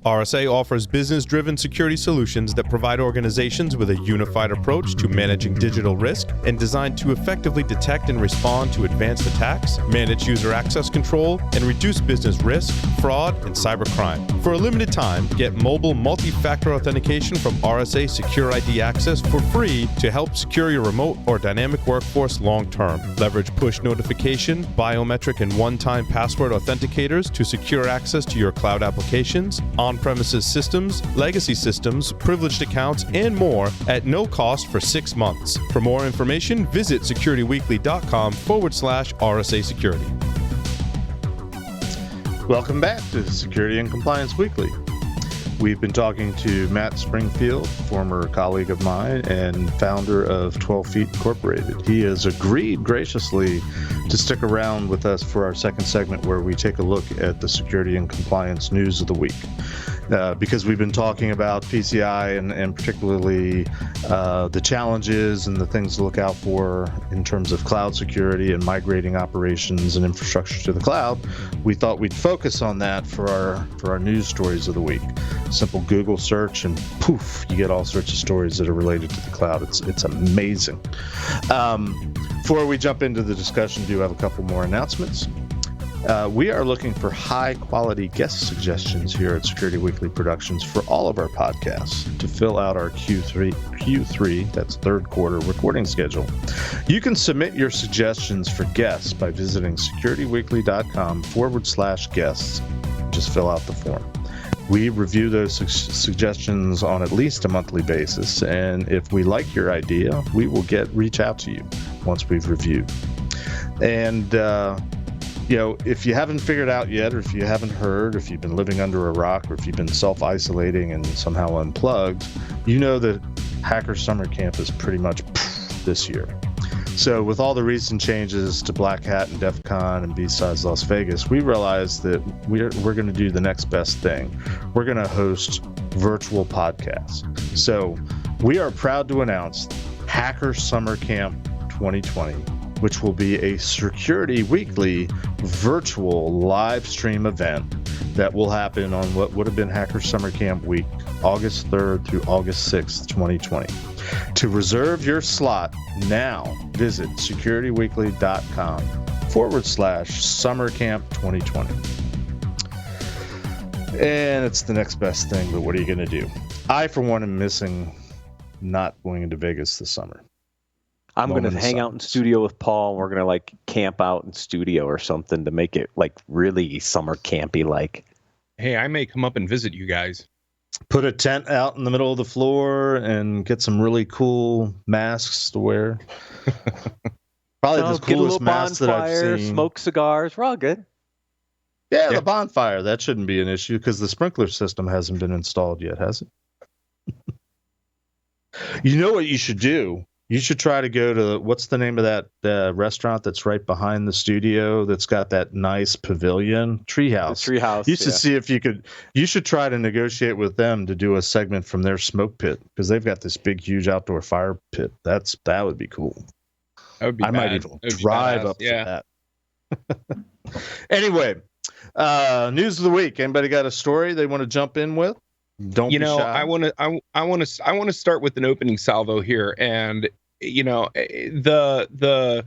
RSA offers business-driven security solutions that provide organizations with a unified approach to managing digital risk and designed to effectively detect and respond to advanced attacks, manage user access control, and reduce business risk, fraud, and cybercrime. For a limited time, get mobile multi-factor authentication from RSA Secure ID Access for free to help secure your remote or dynamic workforce long-term. Leverage push notification, biometric, and one-time password authenticators to secure access to your cloud applications, on-premises systems, legacy systems, privileged accounts, and more at no cost for 6 months. For more information, visit securityweekly.com/RSA Security. Welcome back to Security and Compliance Weekly. We've been talking to Matt Springfield, former colleague of mine and founder of 12 Feet Incorporated. He has agreed graciously to stick around with us for our second segment where we take a look at the security and compliance news of the week. Because we've been talking about PCI and particularly the challenges and the things to look out for in terms of cloud security and migrating operations and infrastructure to the cloud, we thought we'd focus on that for our news stories of the week. Simple Google search and poof, you get all sorts of stories that are related to the cloud. It's amazing. Before we jump into the discussion, do have a couple more announcements. We are looking for high-quality guest suggestions here at Security Weekly Productions for all of our podcasts to fill out our Q3, that's third quarter recording schedule. You can submit your suggestions for guests by visiting securityweekly.com/guests. Just fill out the form. We review those suggestions on at least a monthly basis, and if we like your idea, we will reach out to you once we've reviewed. And if you haven't figured out yet, or if you haven't heard, if you've been living under a rock, or if you've been self-isolating and somehow unplugged, you know that Hacker Summer Camp is pretty much this year. So with all the recent changes to Black Hat and DEF CON and B-Sides Las Vegas, we realized that we're going to do the next best thing. We're going to host virtual podcasts. So we are proud to announce Hacker Summer Camp 2020, which will be a Security Weekly virtual live stream event that will happen on what would have been Hacker Summer Camp week, August 3rd through August 6th, 2020. To reserve your slot now, visit securityweekly.com/summercamp2020. And it's the next best thing, but what are you going to do? I, for one, am missing not going into Vegas this summer. I'm going to hang out in studio with Paul, and we're going to camp out in studio or something to make it really summer campy like. Hey, I may come up and visit you guys. Put a tent out in the middle of the floor and get some really cool masks to wear. Probably the coolest masks that I've seen. Smoke cigars. We're all good. Yeah, the bonfire. That shouldn't be an issue because the sprinkler system hasn't been installed yet, has it? You know what you should do? You should try to go to, what's the name of that restaurant that's right behind the studio that's got that nice pavilion? Treehouse. The Treehouse. You should see if you should try to negotiate with them to do a segment from their smoke pit because they've got this big, huge outdoor fire pit. That would be cool. That would be I might even drive up for that. Anyway, news of the week. Anybody got a story they want to jump in with? Don't be shy. I want to start with an opening salvo here, and the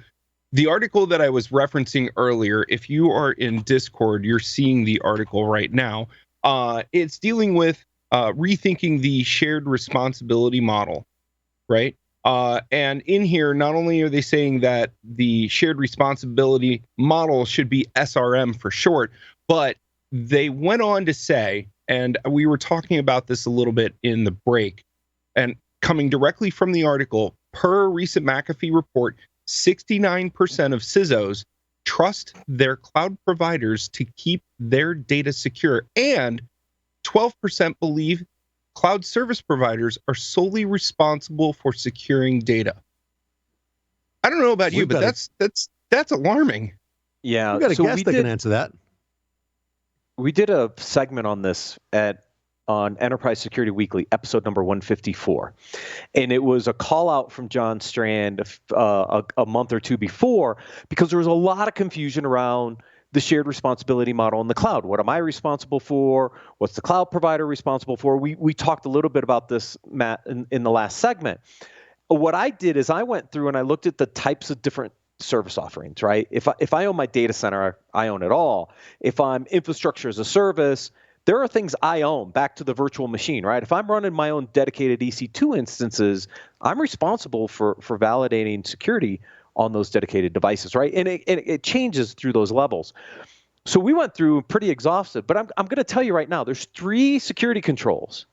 article that I was referencing earlier. If you are in Discord, you're seeing the article right now. It's dealing with rethinking the shared responsibility model, right? And in here, not only are they saying that the shared responsibility model should be SRM for short, but they went on to say, and we were talking about this a little bit in the break, and coming directly from the article, per a recent McAfee report, 69% of CISOs trust their cloud providers to keep their data secure, and 12% believe cloud service providers are solely responsible for securing data. I don't know about you, but that's alarming. Yeah, we got a guest that can answer that. We did a segment on this on Enterprise Security Weekly, episode number 154. And it was a call out from John Strand a month or two before because there was a lot of confusion around the shared responsibility model in the cloud. What am I responsible for? What's the cloud provider responsible for? We talked a little bit about this, Matt, in the last segment. What I did is I went through and I looked at the types of different service offerings, right? If I own my data center, I own it all. If I'm infrastructure as a service, there are things I own back to the virtual machine, right? If I'm running my own dedicated EC2 instances, I'm responsible for validating security on those dedicated devices, right? And it changes through those levels. So we went through pretty exhaustive, but I'm going to tell you right now, there's 3 security controls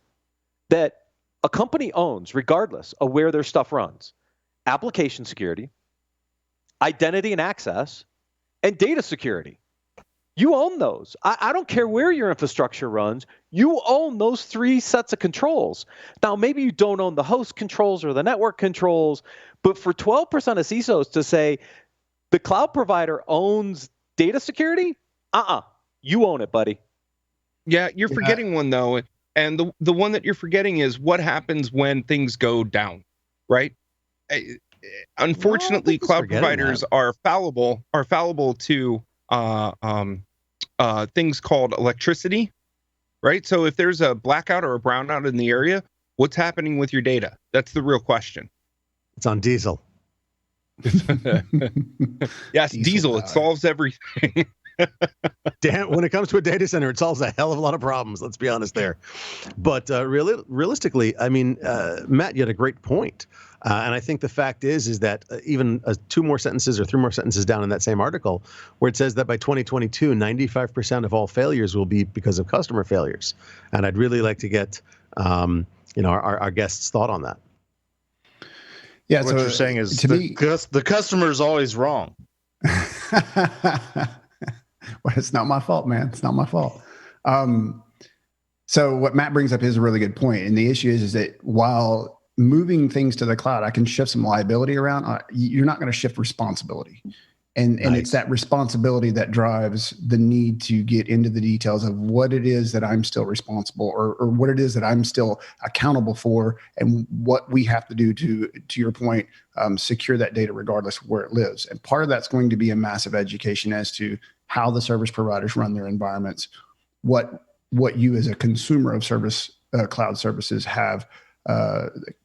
that a company owns regardless of where their stuff runs: application security, identity and access, and data security. You own those. I don't care where your infrastructure runs. You own those 3 sets of controls. Now, maybe you don't own the host controls or the network controls, but for 12% of CISOs to say the cloud provider owns data security, you own it, buddy. Yeah, you're forgetting one though, and the one that you're forgetting is what happens when things go down, right? Unfortunately, cloud providers are fallible to things called electricity, right? So if there's a blackout or a brownout in the area, what's happening with your data? That's the real question. It's on diesel. Yes, diesel. It solves everything. Damn, when it comes to a data center, it solves a hell of a lot of problems. Let's be honest there. But realistically, I mean, Matt, you had a great point. And I think the fact is that even 2 more sentences or 3 more sentences down in that same article, where it says that by 2022, 95% of all failures will be because of customer failures. And I'd really like to get, our guests' thought on that. Yeah. What you're saying is the customer is always wrong. Well, it's not my fault, man. It's not my fault. So what Matt brings up is a really good point. And the issue is that while moving things to the cloud, I can shift some liability around. You're not going to shift responsibility. And it's that responsibility that drives the need to get into the details of what it is that I'm still responsible or what it is that I'm still accountable for and what we have to do to your point, secure that data regardless of where it lives. And part of that's going to be a massive education as to how the service providers run their environments, what you as a consumer of service cloud services have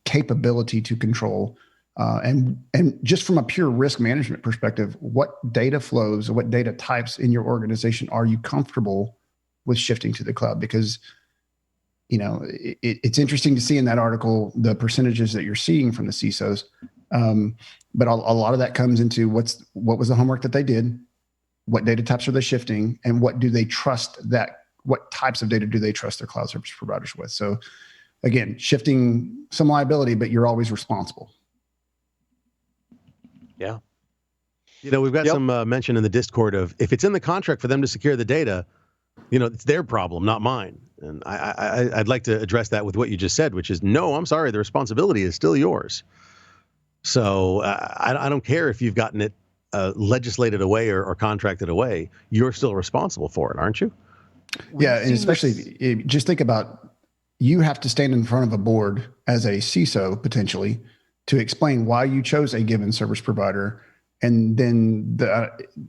capability to control. And just from a pure risk management perspective, what data flows or what data types in your organization are you comfortable with shifting to the cloud? Because, it's interesting to see in that article the percentages that you're seeing from the CISOs. But a lot of that comes into what was the homework that they did, what data types are they shifting, and what types of data do they trust their cloud service providers with? So again, shifting some liability, but you're always responsible. Yeah. We've got some mention in the Discord of if it's in the contract for them to secure the data, it's their problem, not mine. And I'd like to address that with what you just said, which is, no, I'm sorry, the responsibility is still yours. So I don't care if you've gotten it legislated away or contracted away. You're still responsible for it, aren't you? Yeah, and especially just think about, you have to stand in front of a board as a CISO potentially to explain why you chose a given service provider. And then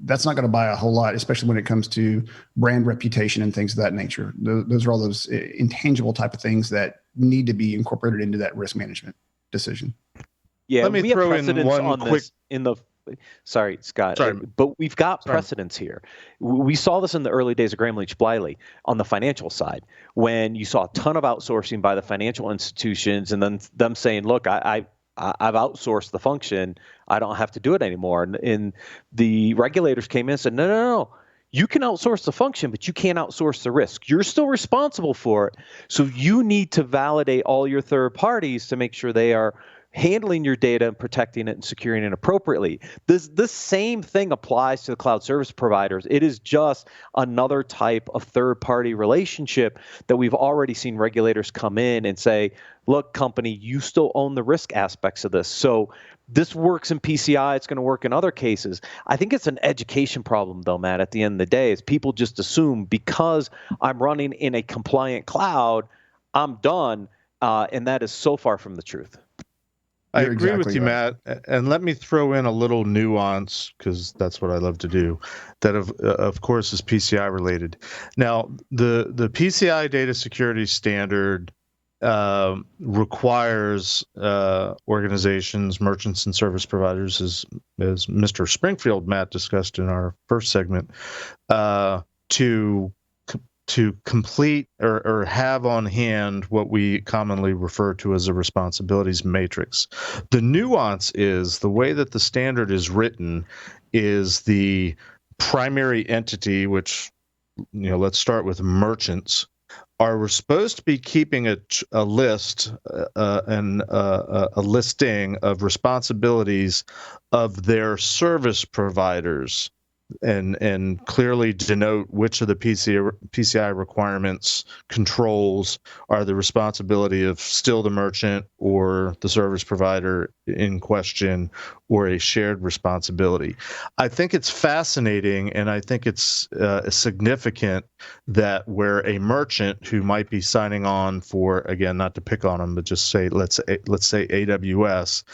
that's not going to buy a whole lot, especially when it comes to brand reputation and things of that nature. Those are all those intangible type of things that need to be incorporated into that risk management decision. Yeah, let me throw in one quick. Sorry, Scott. But we've got precedents here. We saw this in the early days of Graham Leach Bliley on the financial side, when you saw a ton of outsourcing by the financial institutions, and then them saying, "Look, I've outsourced the function. I don't have to do it anymore." And the regulators came in and said, no. You can outsource the function, but you can't outsource the risk. You're still responsible for it. So you need to validate all your third parties to make sure they are handling your data and protecting it and securing it appropriately. This same thing applies to the cloud service providers. It is just another type of third-party relationship that we've already seen regulators come in and say, look, company, you still own the risk aspects of this. So this works in PCI. It's going to work in other cases. I think it's an education problem, though, Matt, at the end of the day, is people just assume because I'm running in a compliant cloud, I'm done. And that is so far from the truth. I You're agree with exactly you, right. Matt. And let me throw in a little nuance, because that's what I love to do. That of course is PCI related. Now, the PCI data security standard requires organizations, merchants, and service providers, as Mr. Springfield Matt discussed in our first segment, to complete or have on hand what we commonly refer to as a responsibilities matrix. The nuance is the way that the standard is written is the primary entity, which, let's start with merchants, are supposed to be keeping a list and a listing of responsibilities of their service providers, and clearly denote which of the PCI requirements controls are the responsibility of still the merchant or the service provider in question, or a shared responsibility. I think it's fascinating, and I think it's significant that where a merchant who might be signing on for, again, not to pick on them, but just say let's say AWS.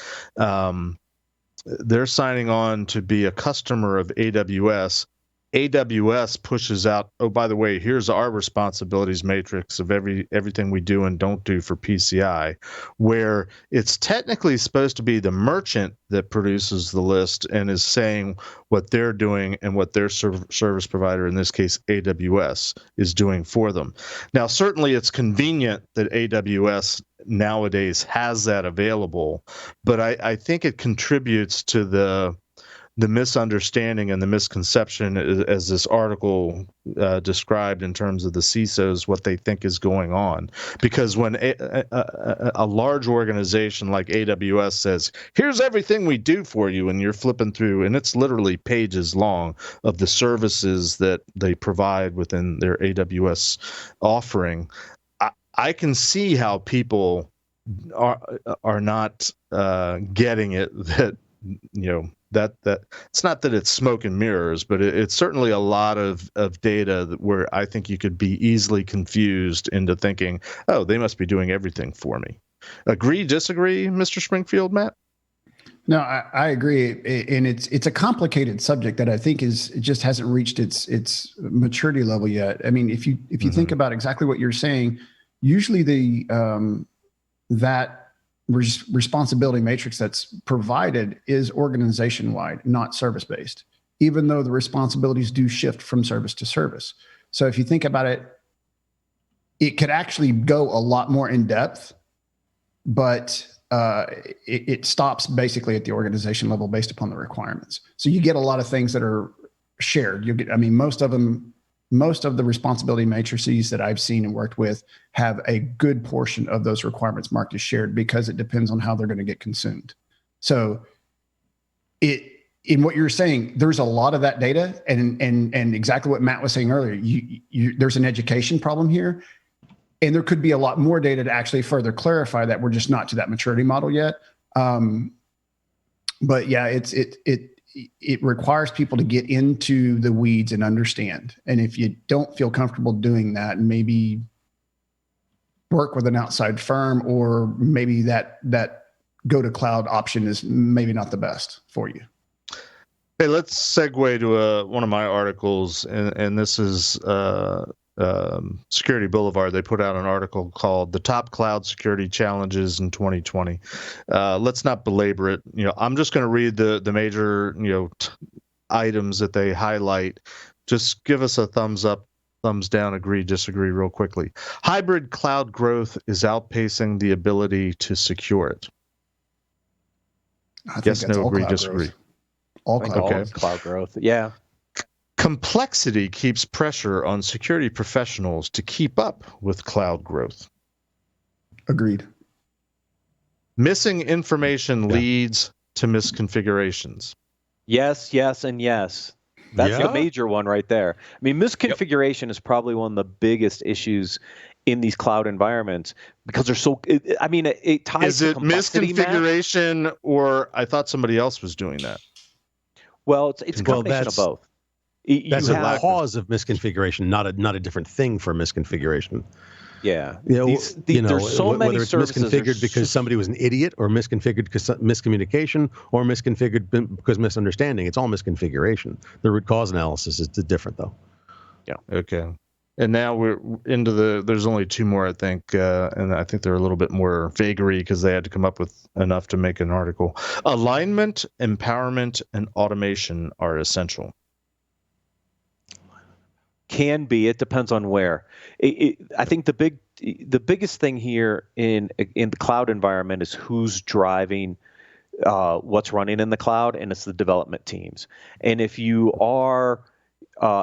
They're signing on to be a customer of AWS. AWS pushes out, oh, by the way, here's our responsibilities matrix of everything we do and don't do for PCI, where it's technically supposed to be the merchant that produces the list and is saying what they're doing and what their service provider, in this case AWS, is doing for them. Now, certainly it's convenient that AWS nowadays has that available, but I think it contributes to the misunderstanding and the misconception, as this article described, in terms of the CISOs, what they think is going on. Because when a large organization like AWS says, here's everything we do for you, and you're flipping through, and it's literally pages long of the services that they provide within their AWS offering, I can see how people are not getting it, that that it's not that it's smoke and mirrors, but it's certainly a lot of data where I think you could be easily confused into thinking, oh, they must be doing everything for me. Agree, disagree, Mr. Springfield, Matt? No, I agree, and it's a complicated subject that I think it just hasn't reached its maturity level yet. I mean, if you think about exactly what you're saying, usually that responsibility matrix that's provided is organization wide, not service based, even though the responsibilities do shift from service to service. So if you think about it, it could actually go a lot more in depth, but it stops basically at the organization level based upon the requirements. So you get a lot of things that are shared. You get, I mean, most of the responsibility matrices that I've seen and worked with have a good portion of those requirements marked as shared, because it depends on how they're going to get consumed. So in what you're saying, there's a lot of that data, and exactly what Matt was saying earlier, there's an education problem here, and there could be a lot more data to actually further clarify that. We're just not to that maturity model yet. But yeah, it requires people to get into the weeds and understand. And if you don't feel comfortable doing that, maybe work with an outside firm, or maybe that go to cloud option is maybe not the best for you. Hey, let's segue to one of my articles, and this is Security Boulevard. They put out an article called "The Top Cloud Security Challenges in 2020." Let's not belabor it. I'm just going to read the major items that they highlight. Just give us a thumbs up, thumbs down, agree, disagree, real quickly. Hybrid cloud growth is outpacing the ability to secure it. I think Yes, that's no, all agree, cloud disagree. growth. All cloud. All cloud growth. Yeah. Complexity keeps pressure on security professionals to keep up with cloud growth. Agreed. Missing information leads to misconfigurations. Yes, and yes. That's the major one right there. I mean, misconfiguration is probably one of the biggest issues in these cloud environments, because they're so, it ties to complexity. Is it misconfiguration, or I thought somebody else was doing that? Well, it's a combination of both. That's a cause of misconfiguration, not a different thing for misconfiguration. Yeah. There's so many whether it's services misconfigured because somebody was an idiot, or misconfigured because miscommunication, or misconfigured because misunderstanding. It's all misconfiguration. The root cause analysis is different, though. Yeah. Okay. And now we're into there's only two more, I think, and I think they're a little bit more vagary because they had to come up with enough to make an article. Alignment, empowerment, and automation are essential. Can be. It depends on where. I think the biggest thing here in the cloud environment is who's driving what's running in the cloud, and it's the development teams. And if you are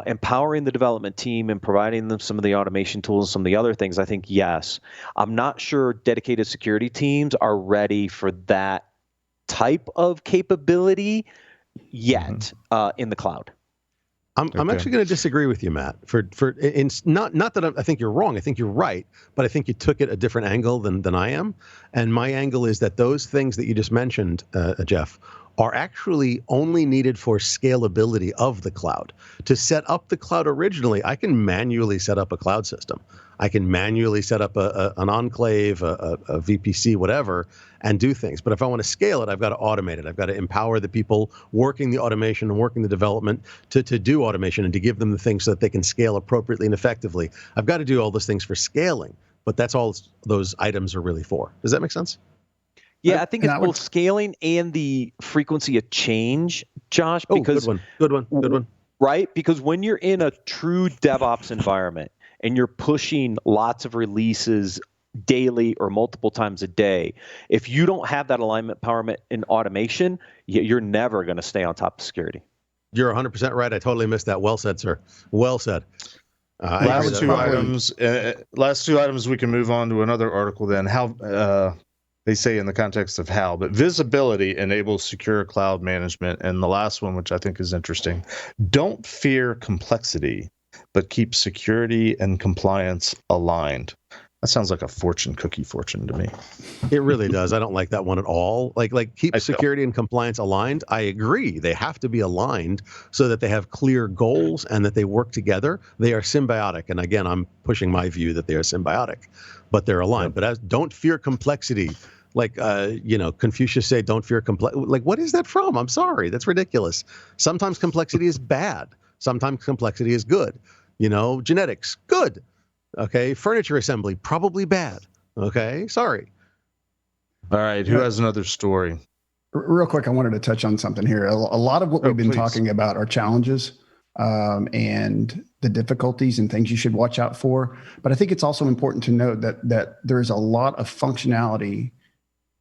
empowering the development team and providing them some of the automation tools, some of the other things, I think yes. I'm not sure dedicated security teams are ready for that type of capability yet in the cloud. I'm actually going to disagree with you, Matt. Not that I think you're wrong. I think you're right, but I think you took it a different angle than I am. And my angle is that those things that you just mentioned, Jeff, are actually only needed for scalability of the cloud. To set up the cloud originally, I can manually set up a cloud system. I can manually set up an enclave, a VPC, whatever, and do things. But if I want to scale it, I've got to automate it. I've got to empower the people working the automation and working the development to do automation and to give them the things so that they can scale appropriately and effectively. I've got to do all those things for scaling, but that's all those items are really for. Does that make sense? Yeah, I think it's both scaling and the frequency of change, Josh. Because good one. Right? Because when you're in a true DevOps environment and you're pushing lots of releases daily or multiple times a day, if you don't have that alignment, empowerment, and automation, you're never going to stay on top of security. You're 100% right. I totally missed that. Well said, sir. Well said. Last two items, we can move on to another article then. How they say in the context of how, but visibility enables secure cloud management. And the last one, which I think is interesting, don't fear complexity, but keep security and compliance aligned. That sounds like a fortune cookie to me. It really does. I don't like that one at all. Like keep security and compliance aligned. I agree. They have to be aligned so that they have clear goals and that they work together. They are symbiotic. And again, I'm pushing my view that they are symbiotic, but they're aligned. Yep. But don't fear complexity. Like, Confucius said, don't fear complexity. Like, what is that from? I'm sorry. That's ridiculous. Sometimes complexity is bad. Sometimes complexity is good. Genetics, good. Okay. Furniture assembly, probably bad. Okay. Sorry. All right. Who has another story? Real quick, I wanted to touch on something here. A lot of what we've been talking about are challenges and the difficulties and things you should watch out for. But I think it's also important to note that there's a lot of functionality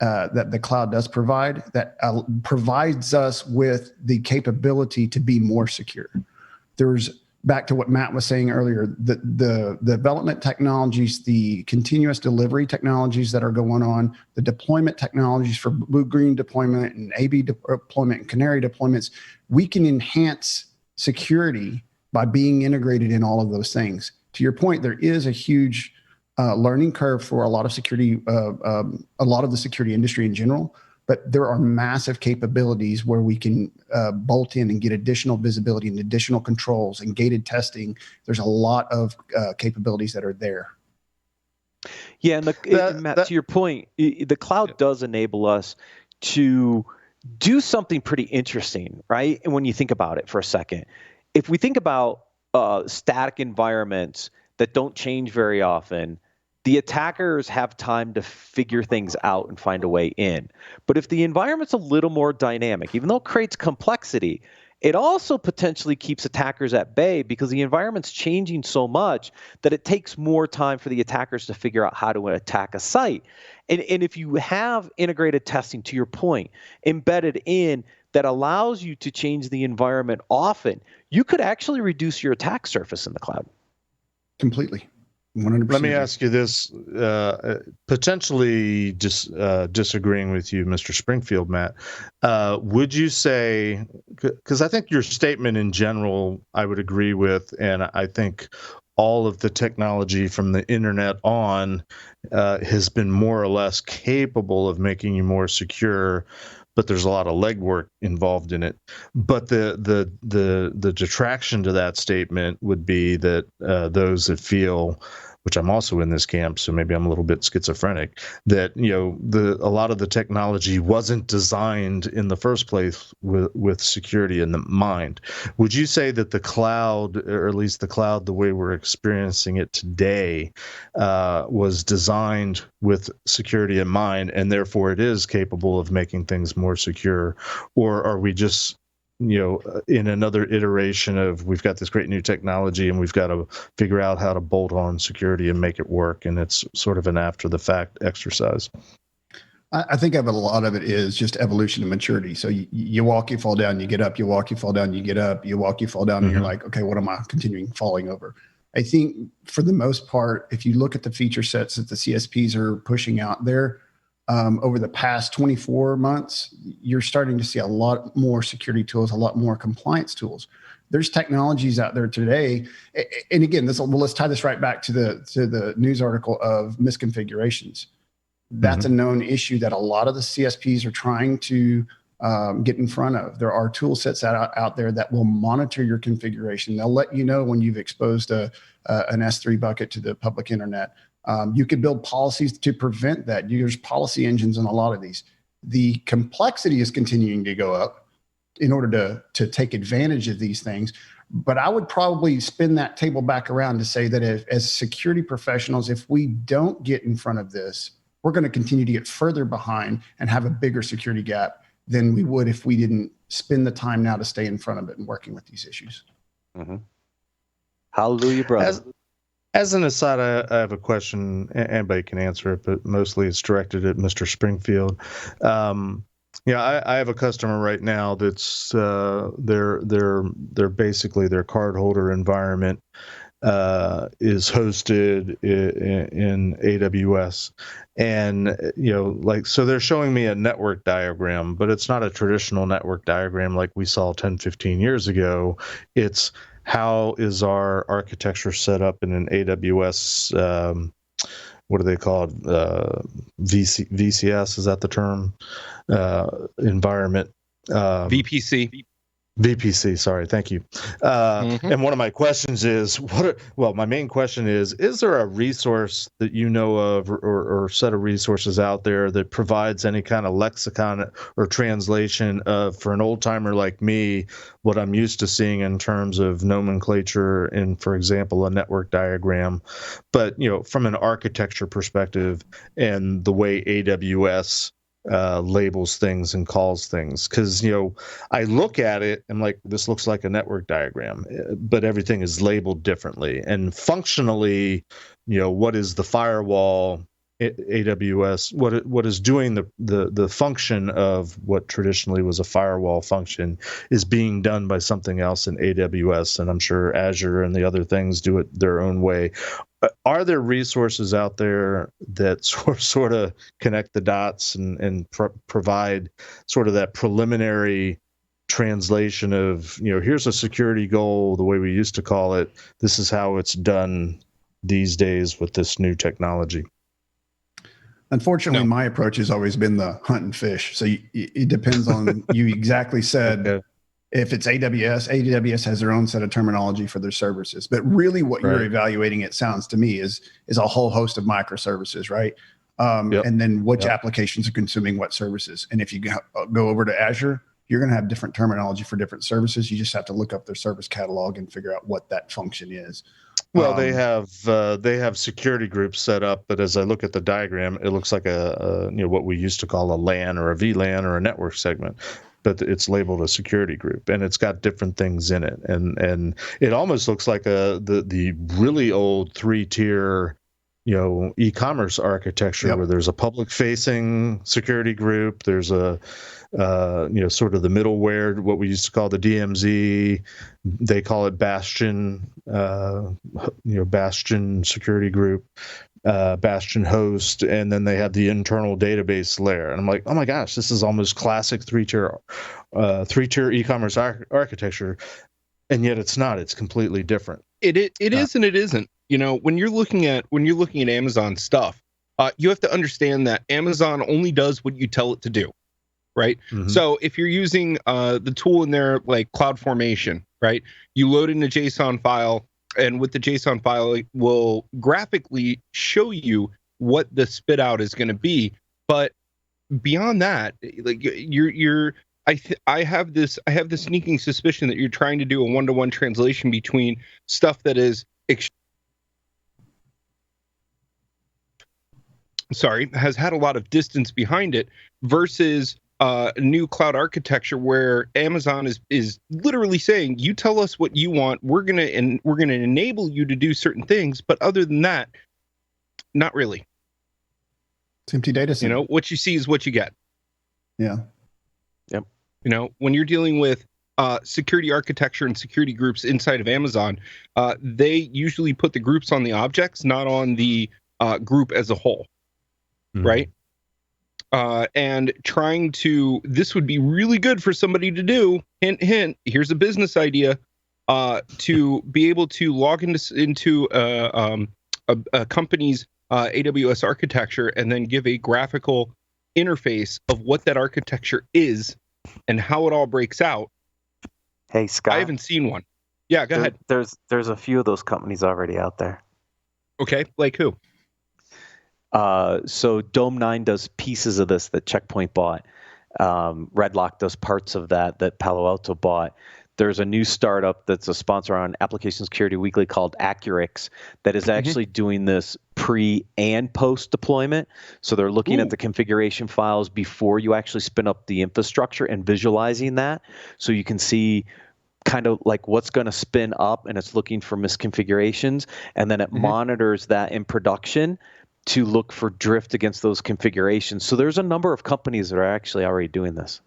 that the cloud does provide that provides us with the capability to be more secure. There's, back to what Matt was saying earlier, the development technologies, the continuous delivery technologies that are going on, the deployment technologies for blue-green deployment and AB deployment and canary deployments, we can enhance security by being integrated in all of those things. To your point, there is a huge learning curve for a lot of security, a lot of the security industry in general, but there are massive capabilities where we can bolt in and get additional visibility and additional controls and gated testing. There's a lot of capabilities that are there. Yeah, and Matt, to your point, the cloud does enable us to do something pretty interesting, right? And when you think about it for a second, if we think about static environments that don't change very often, the attackers have time to figure things out and find a way in. But if the environment's a little more dynamic, even though it creates complexity, it also potentially keeps attackers at bay because the environment's changing so much that it takes more time for the attackers to figure out how to attack a site. And if you have integrated testing, to your point, embedded in that allows you to change the environment often, you could actually reduce your attack surface in the cloud. Completely. 100%. Let me ask you this, potentially just disagreeing with you, Mr. Springfield, Matt. Would you say, because I think your statement in general, I would agree with, and I think all of the technology from the internet on has been more or less capable of making you more secure. but there's a lot of legwork involved in it. But the detraction to that statement would be that those that feel, which I'm also in this camp, so maybe I'm a little bit schizophrenic, that a lot of the technology wasn't designed in the first place with security in the mind. Would you say that the cloud, or at least the cloud the way we're experiencing it today, was designed with security in mind, and therefore it is capable of making things more secure? Or are we just in another iteration of, we've got this great new technology and we've got to figure out how to bolt on security and make it work, and it's sort of an after the fact exercise? I think a lot of it is just evolution and maturity. So you walk, you fall down, you get up, you walk, you fall down, you get up, you walk, you fall down, and you're like, okay, what am I continuing falling over? I think for the most part, if you look at the feature sets that the CSPs are pushing out there, over the past 24 months, you're starting to see a lot more security tools, a lot more compliance tools. There's technologies out there today, and again, let's tie this right back to the news article of misconfigurations. That's a known issue that a lot of the CSPs are trying to get in front of. There are tool sets out there that will monitor your configuration. They'll let you know when you've exposed an S3 bucket to the public internet. You could build policies to prevent that. There's policy engines in a lot of these. The complexity is continuing to go up in order to take advantage of these things. But I would probably spin that table back around to say that as security professionals, if we don't get in front of this, we're going to continue to get further behind and have a bigger security gap than we would if we didn't spend the time now to stay in front of it and working with these issues. Mm-hmm. Hallelujah, brother. As an aside, I have a question. Anybody can answer it, but mostly it's directed at Mr. Springfield. I have a customer right now that's they're basically, their cardholder environment is hosted in AWS, and so they're showing me a network diagram, but it's not a traditional network diagram like we saw 10-15 years ago. It's how is our architecture set up in an AWS, what do they call it? VCS, is that the term? Environment. VPC, sorry, thank you. And one of my questions is, my main question is there a resource that you know of, or set of resources out there that provides any kind of lexicon or translation of, for an old timer like me, what I'm used to seeing in terms of nomenclature in, for example, a network diagram, but from an architecture perspective and the way AWS labels things and calls things? Because I look at it, I'm like, this looks like a network diagram, but everything is labeled differently. And functionally, what is the firewall? AWS, what is doing the function of what traditionally was a firewall function is being done by something else in AWS, and I'm sure Azure and the other things do it their own way. Are there resources out there that sort of connect the dots and provide sort of that preliminary translation of, here's a security goal, the way we used to call it, this is how it's done these days with this new technology? Unfortunately, my approach has always been the hunt and fish. So it depends on, you exactly said, okay. If it's AWS has their own set of terminology for their services. But really what you're evaluating, it sounds to me, is a whole host of microservices, right? And then which applications are consuming what services. And if you go over to Azure, you're going to have different terminology for different services. You just have to look up their service catalog and figure out what that function is. Well, they have security groups set up, but as I look at the diagram, it looks like a what we used to call a LAN or a VLAN or a network segment, but it's labeled a security group, and it's got different things in it, and it almost looks like the really old 3-tier e-commerce architecture where there's a public-facing security group, there's a sort of the middleware, what we used to call the DMZ, they call it Bastion, Bastion security group, Bastion host, and then they have the internal database layer. And I'm like, oh my gosh, this is almost classic 3-tier e-commerce architecture, and yet it's not. It's completely different. It is and it isn't. When you're looking at Amazon stuff, you have to understand that Amazon only does what you tell it to do. right? Mhm. So if you're using the tool in there like CloudFormation, right? You load in a JSON file, and with the JSON file, it will graphically show you what the spit out is going to be. But beyond that, like I have this sneaking suspicion that you're trying to do a one-to-one translation between stuff that is has had a lot of distance behind it versus a new cloud architecture where Amazon is literally saying, you tell us what you want, we're gonna enable you to do certain things, but other than that, not really. It's empty data center. You know, what you see is what you get. Yeah. Yep. You know, when you're dealing with security architecture and security groups inside of Amazon, they usually put the groups on the objects, not on the group as a whole, right? And this would be really good for somebody to do. Hint, hint. Here's a business idea. To be able to log into a company's AWS architecture and then give a graphical interface of what that architecture is and how it all breaks out. Hey, Scott. I haven't seen one. Yeah, go ahead. There's a few of those companies already out there. Okay, like who? So Dome9 does pieces of this that Checkpoint bought. Redlock does parts of that Palo Alto bought. There's a new startup that's a sponsor on Application Security Weekly called Accurix that is actually doing this pre and post deployment. So they're looking at the configuration files before you actually spin up the infrastructure and visualizing that. So you can see kind of like what's going to spin up, and it's looking for misconfigurations. And then it monitors that in production to look for drift against those configurations. So there's a number of companies that are actually already doing this.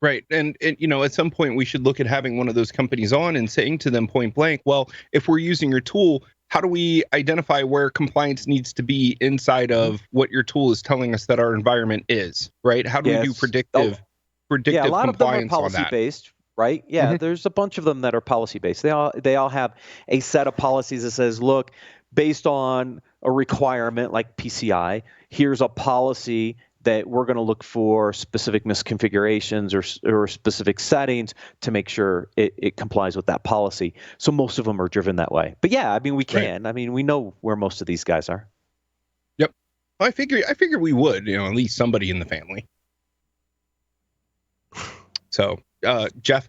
Right. And you know, at some point we should look at having one of those companies on and saying to them point blank, well, if we're using your tool, how do we identify where compliance needs to be inside of what your tool is telling us that our environment is, right? How do we do predictive a lot of them are compliance on that? policy-based, right? Yeah, there's a bunch of them that are policy-based. They all have a set of policies that says, look, based on a requirement like PCI, here's a policy that we're going to look for specific misconfigurations or specific settings to make sure it complies with that policy. So most of them are driven that way. But yeah, I mean, we can. Right. I mean, we know where most of these guys are. Yep. I figure we would, you know, at least somebody in the family. So, Jeff,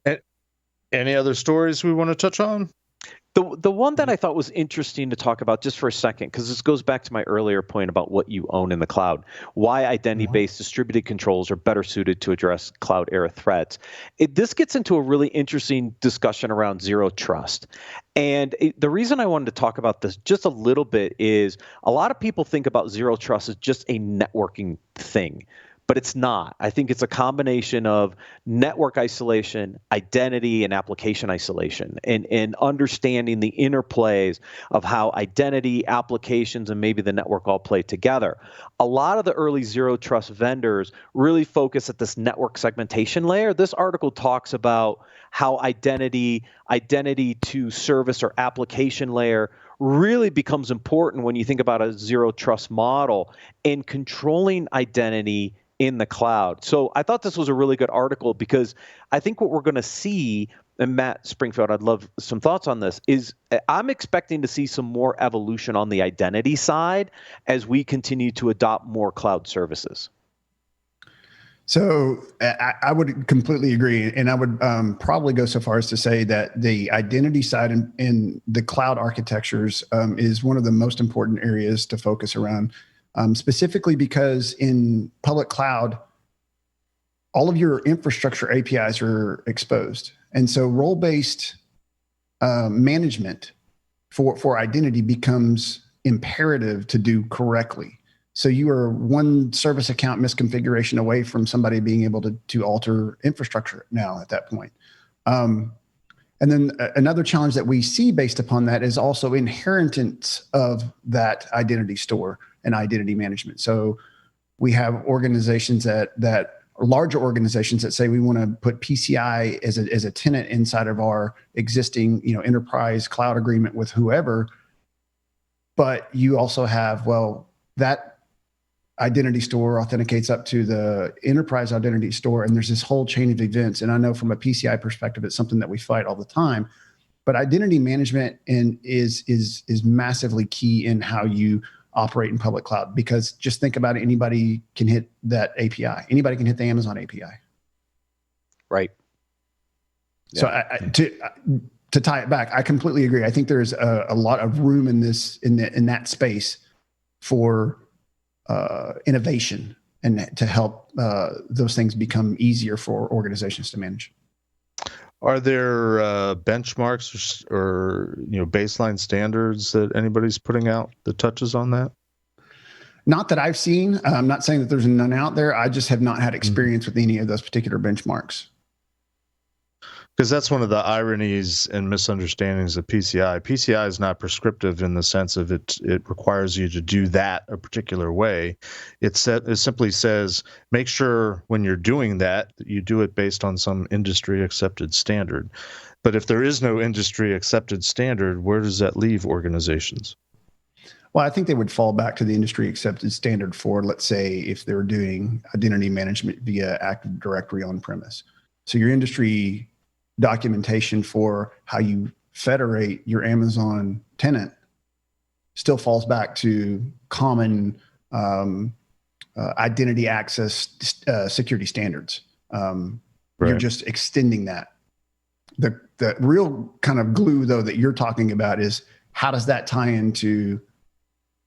any other stories we want to touch on? The one that I thought was interesting to talk about just for a second, because this goes back to my earlier point about what you own in the cloud, why identity-based distributed controls are better suited to address cloud era threats. This gets into a really interesting discussion around zero trust. And the reason I wanted to talk about this just a little bit is a lot of people think about zero trust as just a networking thing. But it's not. I think it's a combination of network isolation, identity, and application isolation, and understanding the interplays of how identity, applications, and maybe the network all play together. A lot of the early zero trust vendors really focus at this network segmentation layer. This article talks about how identity to service or application layer really becomes important when you think about a zero trust model and controlling identity in the cloud. So I thought this was a really good article because I think what we're going to see, and Matt Springfield, I'd love some thoughts on this, is I'm expecting to see some more evolution on the identity side as we continue to adopt more cloud services. So I would completely agree. And I would probably go so far as to say that the identity side in the cloud architectures is one of the most important areas to focus around. Specifically because in public cloud, all of your infrastructure APIs are exposed. And so role-based management for identity becomes imperative to do correctly. So you are one service account misconfiguration away from somebody being able to alter infrastructure now at that point. And then another challenge that we see based upon that is also inheritance of that identity store and identity management. So we have organizations that are larger organizations that say we want to put PCI as a tenant inside of our existing, enterprise cloud agreement with whoever. But you also have, that identity store authenticates up to the enterprise identity store, and there's this whole chain of events. And I know from a PCI perspective, it's something that we fight all the time. But identity management is massively key in how you operate in public cloud, because just think about it, anybody can hit that API. Anybody can hit the Amazon API. Right. So to tie it back, I completely agree. I think there's a lot of room in that space for innovation and to help those things become easier for organizations to manage. Are there benchmarks or baseline standards that anybody's putting out that touches on that? Not that I've seen. I'm not saying that there's none out there. I just have not had experience with any of those particular benchmarks. Because that's one of the ironies and misunderstandings of PCI. PCI is not prescriptive in the sense of it requires you to do that a particular way. It simply says, make sure when you're doing that you do it based on some industry accepted standard. But if there is no industry accepted standard, where does that leave organizations? Well, I think they would fall back to the industry accepted standard for, let's say, if they're doing identity management via Active Directory on premise. So your industry documentation for how you federate your Amazon tenant still falls back to common identity access security standards. Right. You're just extending that. The real kind of glue, though, that you're talking about is how does that tie into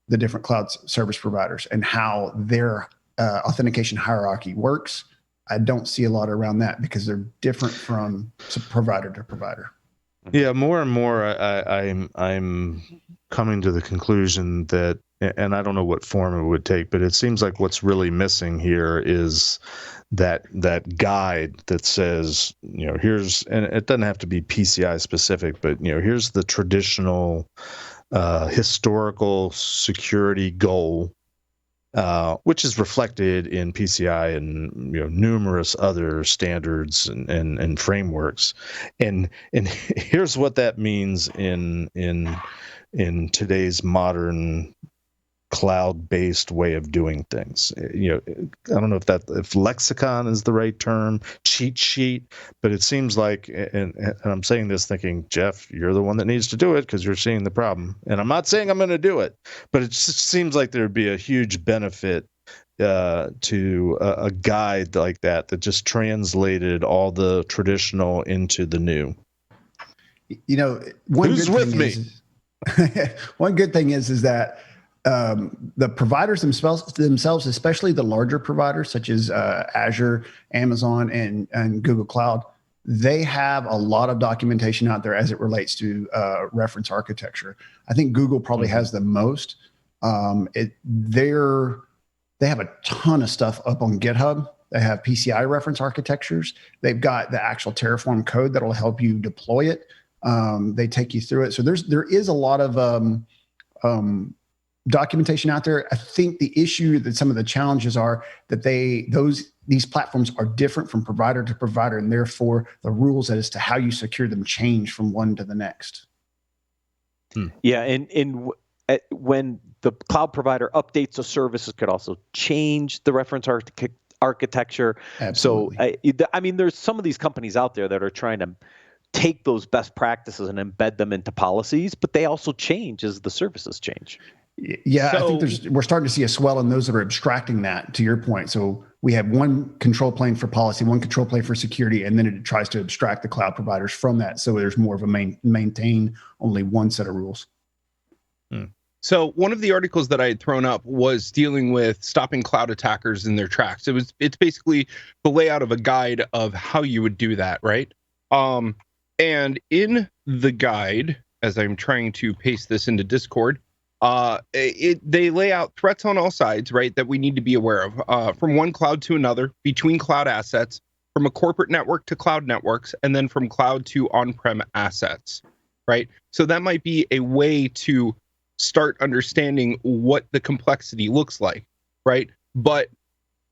the different cloud service providers and how their authentication hierarchy works. I don't see a lot around that because they're different from provider to provider. Yeah, more and more I'm coming to the conclusion that, and I don't know what form it would take, but it seems like what's really missing here is that guide that says, here's, and it doesn't have to be PCI specific, but here's the traditional historical security goal, which is reflected in PCI and numerous other standards and frameworks, and here's what that means in today's modern cloud-based way of doing things. I don't know if lexicon is the right term, cheat sheet, but it seems like, and I'm saying this thinking, Jeff, you're the one that needs to do it because you're seeing the problem. And I'm not saying I'm going to do it, but it just seems like there'd be a huge benefit to a guide like that just translated all the traditional into the new. Who's with me? One good thing is that the providers themselves, especially the larger providers such as Azure, Amazon, and Google Cloud, they have a lot of documentation out there as it relates to reference architecture. I think Google probably has the most. They have a ton of stuff up on GitHub. They have PCI reference architectures. They've got the actual Terraform code that'll help you deploy it. They take you through it. So there is a lot of documentation out there. I think the issue that some of the challenges are that these platforms are different from provider to provider, and therefore the rules as to how you secure them change from one to the next. Yeah, and when the cloud provider updates a service, it could also change the reference architecture. Absolutely. So I mean, there's some of these companies out there that are trying to take those best practices and embed them into policies, but they also change as the services change. Yeah, I think we're starting to see a swell in those that are abstracting that, to your point. So we have one control plane for policy, one control plane for security, and then it tries to abstract the cloud providers from that. So there's more of a maintain only one set of rules. So one of the articles that I had thrown up was dealing with stopping cloud attackers in their tracks. It's basically the layout of a guide of how you would do that, right? And in the guide, as I'm trying to paste this into Discord, they lay out threats on all sides, right, that we need to be aware of, from one cloud to another, between cloud assets, from a corporate network to cloud networks, and then from cloud to on-prem assets, right? So that might be a way to start understanding what the complexity looks like, right? But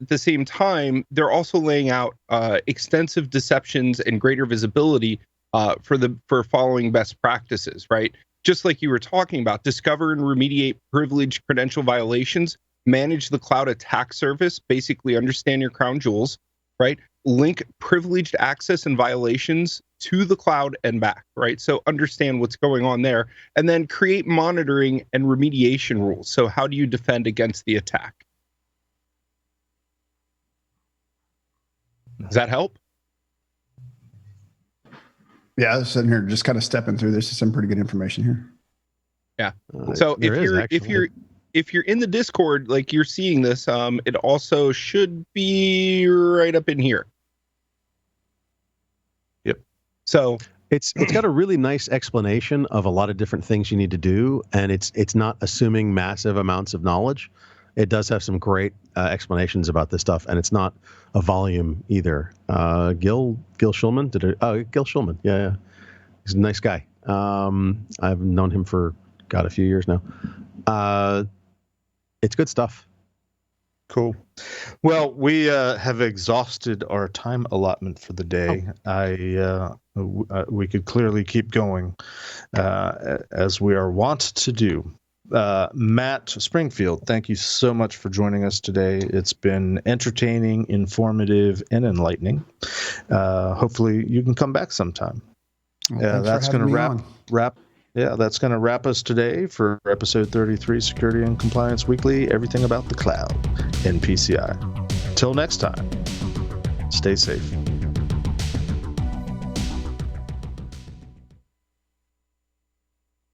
at the same time, they're also laying out extensive deceptions and greater visibility for following best practices, right? Just like you were talking about, discover and remediate privileged credential violations, manage the cloud attack surface, basically understand your crown jewels, right? Link privileged access and violations to the cloud and back, right? So understand what's going on there, and then create monitoring and remediation rules. So how do you defend against the attack? Does that help? Yeah, I was sitting here just kind of stepping through. There's some pretty good information here. Yeah. So if you're in the Discord, like you're seeing this, it also should be right up in here. Yep. So it's got a really nice explanation of a lot of different things you need to do, and it's not assuming massive amounts of knowledge. It does have some great explanations about this stuff, and it's not a volume either. Gil Schulman Gil Schulman, yeah, he's a nice guy. I've known him for a few years now. It's good stuff. Cool. Well, we have exhausted our time allotment for the day. We could clearly keep going, as we are wont to do. Matt Springfield, thank you so much for joining us today. It's been entertaining, informative, and enlightening. Hopefully you can come back sometime. Well, that's going to that's going to wrap us today for episode 33, Security and Compliance Weekly, everything about the cloud and PCI. Till next time, stay safe.